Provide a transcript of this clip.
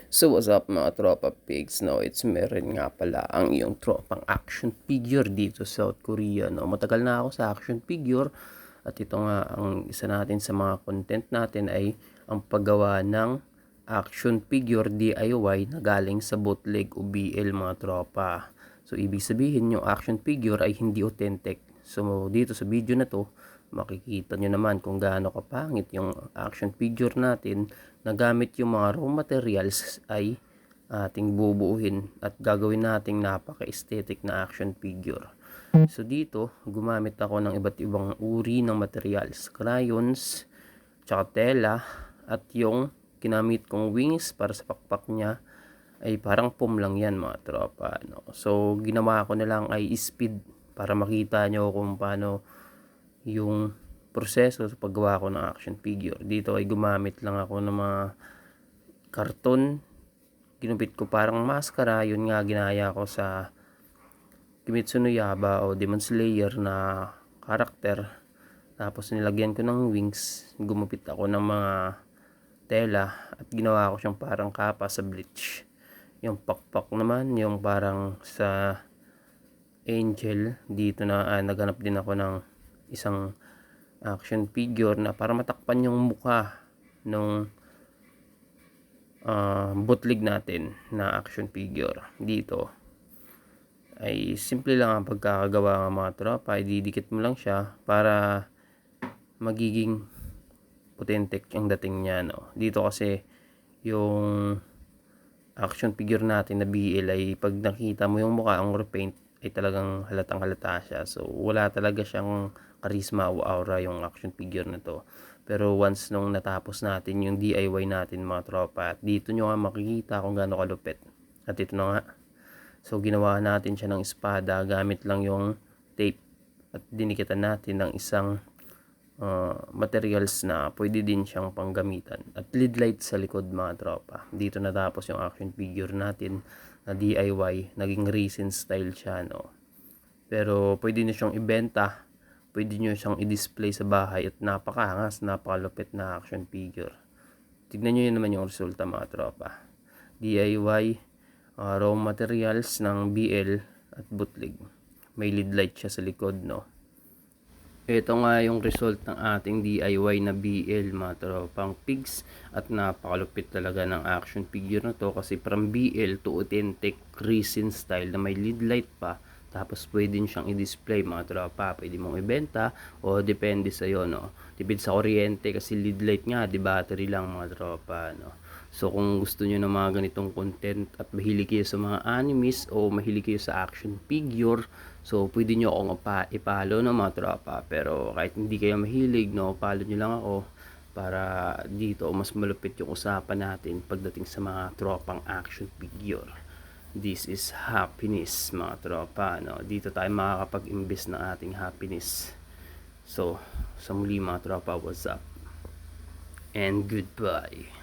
So what's up mga tropa pigs, no? It's meron nga pala ang iyong tropang action figure dito sa South Korea, no? Matagal na ako sa action figure at ito nga ang isa natin sa mga content natin ay ang paggawa ng action figure DIY na galing sa bootleg o BL mga tropa. So ibig sabihin yung action figure ay hindi authentic. So dito sa video na to, makikita nyo naman kung gaano kapangit yung action figure natin na gamit yung mga raw materials ay ating bubuuhin at gagawin nating napaka-aesthetic na action figure. So dito, gumamit ako ng iba't ibang uri ng materials, crayons, tsaka tela, at yung kinamit kong wings para sa pakpak niya ay parang foam lang yan mga tropa, no? So ginawa ko na lang ay speed para makita nyo kung paano yung proseso sa paggawa ko ng action figure. Dito ay gumamit lang ako ng mga karton, ginupit ko parang maskara. Yun nga ginaya ko sa Kimetsu no Yaiba o Demon Slayer na karakter. Tapos nilagyan ko ng wings, gumupit ako ng mga tela at ginawa ko siyang parang kapa sa bleach. Yung pakpak naman, yung parang sa angel, dito na naghanap din ako ng isang action figure na para matakpan yung mukha nung bootleg natin na action figure. Dito ay simple lang ang pagkakagawa ng mga tropa, ay didikit mo lang siya para magiging authentic ang dating niya, no? Dito kasi yung action figure natin na BL ay pag nakita mo yung mukha, ang repaint ay talagang halatang halata siya. So wala talaga siyang charisma o aura yung action figure na to. Pero once nung natapos natin yung DIY natin mga tropa, at dito nyo nga makikita kung gaano kalupit. At ito na nga. So ginawa natin siya ng espada gamit lang yung tape at dinikitan natin ng isang materials na pwede din siyang panggamitan at lead light sa likod mga tropa. Dito natapos yung action figure natin na DIY, naging resin style siya, no? Pero pwede nyo siyang ibenta, pwede nyo siyang i-display sa bahay at napakahangas, napakalupit na action figure. Tignan nyo yun naman yung resulta mga tropa. DIY, raw materials ng BL at bootleg. May lead light siya sa likod, no? Ito nga yung result ng ating DIY na BL mga tropang pigs, at napakalupit talaga ng action figure na to kasi from BL to authentic resin style na may lead light pa. Tapos pwede siyang i-display mga tropa, pwede mong ibenta o depende sa iyo, no? Depende sa kuryente kasi lead light nga, di battery lang mga tropa, no? So kung gusto niyo ng mga ganitong content at mahilig kayo sa mga animes o mahilig kayo sa action figure, so pwede nyo akong i-follow no mga tropa. Pero kahit hindi kayo mahilig, no, follow nyo lang ako para dito mas malupit yung usapan natin pagdating sa mga tropang action figure. This is happiness mga tropa, no? Dito tayo makakapag-invest ng ating happiness. So sa muli mga tropa, what's up and goodbye.